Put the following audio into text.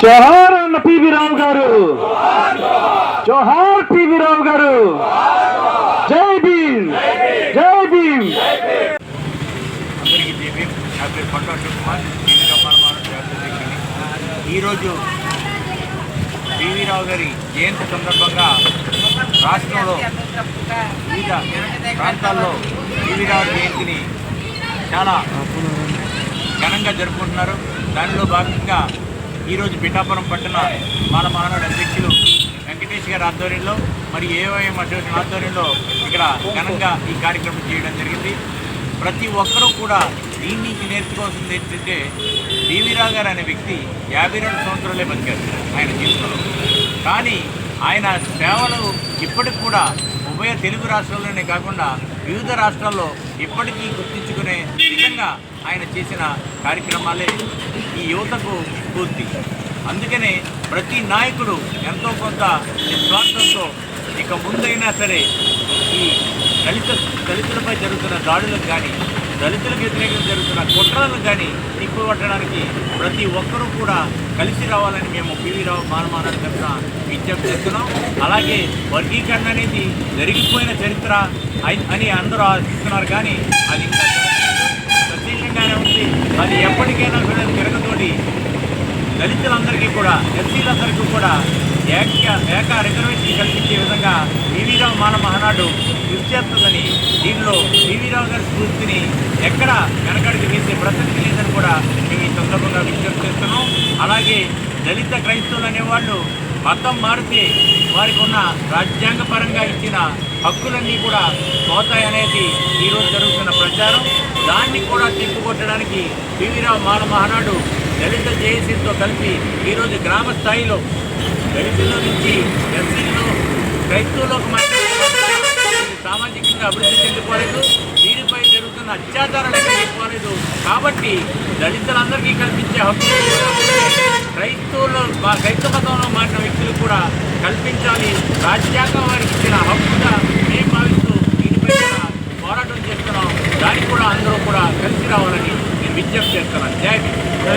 జోహార్ అన్న పివి రావు గారు, జోహార్ పివి రావు గారు, జై భీమ్, జై భీమ్. అందరికీ జై భీమ్. నా పేరు కొండ కుమార్, ఈరోజు పివి రావు గారి జయంతి సందర్భంగా రాష్ట్రంలో వివిధ ప్రాంతాల్లో పివి రావు జయంతిని చాలా ఘనంగా జరుపుకుంటున్నారు. దానిలో భాగంగా ఈరోజు పిఠాపురం పట్టణ మాల మహానాడు అధ్యక్షులు వెంకటేష్ గారి ఆధ్వర్యంలో మరియు ఏఐఎం అసోసియేషన్ ఆధ్వర్యంలో ఇక్కడ ఘనంగా ఈ కార్యక్రమం చేయడం జరిగింది. ప్రతి ఒక్కరూ కూడా దీని నుంచి నేర్చుకోవాల్సింది ఏంటంటే పివి రావు గారు అనే వ్యక్తి 52 సంవత్సరాలే బతికారు ఆయన జీవితంలో. కానీ ఆయన సేవలు ఇప్పటికి కూడా ఉభయ తెలుగు రాష్ట్రాల్లోనే కాకుండా వివిధ రాష్ట్రాల్లో ఇప్పటికీ గుర్తించుకునే విధంగా ఆయన చేసిన కార్యక్రమాలే ఈ యువతకు స్ఫూర్తి. అందుకనే ప్రతి నాయకుడు ఎంతో కొంత నిస్వార్థంతో ఇక ముందైనా సరే ఈ దళితులపై జరుగుతున్న దాడులకు కానీ దళితులకు వ్యతిరేకంగా జరుగుతున్న కుట్రలను కానీ తిప్పిపట్టడానికి ప్రతి ఒక్కరూ కూడా కలిసి రావాలని మేము పివి రావు మాల మహానాడు తరఫున విజ్ఞప్తి చేస్తున్నాం. అలాగే వర్గీకరణ అనేది జరిగిపోయిన చరిత్ర అని అందరూ ఆశిస్తున్నారు, కానీ అది ఇంకా ప్రత్యేకంగానే ఉంది. అది ఎప్పటికైనా కూడా తిరగతోటి దళితులందరికీ కూడా ఎస్సీలందరికీ కూడా ఏక రిజర్వేషన్ కల్పించే విధంగా పివి రావు మాల మహానాడు కృషి చేస్తుందని, దీనిలో పివి రావు గారి స్ఫూర్తిని ఎక్కడ వెనకడికి వేసే ప్రసక్తి లేదని కూడా మేము ఈ సందర్భంగా విజ్ఞప్తి చేస్తున్నాం. అలాగే దళిత క్రైస్తవులు అనేవాళ్ళు మతం మారితే వారికి ఉన్న రాజ్యాంగపరంగా ఇచ్చిన హక్కులన్నీ కూడా పోతాయనేది ఈరోజు జరుగుతున్న ప్రచారం. దాన్ని కూడా తిప్పుకొట్టడానికి పివి రావు మాల మహానాడు దళిత జేఏసీతో కలిపి ఈరోజు గ్రామ స్థాయిలో దళితుల నుంచి ఎస్సీల్లో క్రైస్తవులకు సామాజికంగా అభివృద్ధి చెందుకోలేదు. దీనిపై జరుగుతున్న అత్యాచారాలు చెందుకోలేదు. కాబట్టి దళితులందరికీ కల్పించే హక్కులు క్రైస్తవ మతంలో మారిన వ్యక్తులు కూడా కల్పించాలి. రాజ్యాంగం వారికి ఇచ్చిన హక్కుగా మేము భావిస్తూ దీనిపై కూడా పోరాటం చేస్తున్నాం. దానికి కూడా అందరూ కూడా కలిసి రావాలని నేను విజ్ఞప్తి చేస్తున్నాను. జై భీమ్.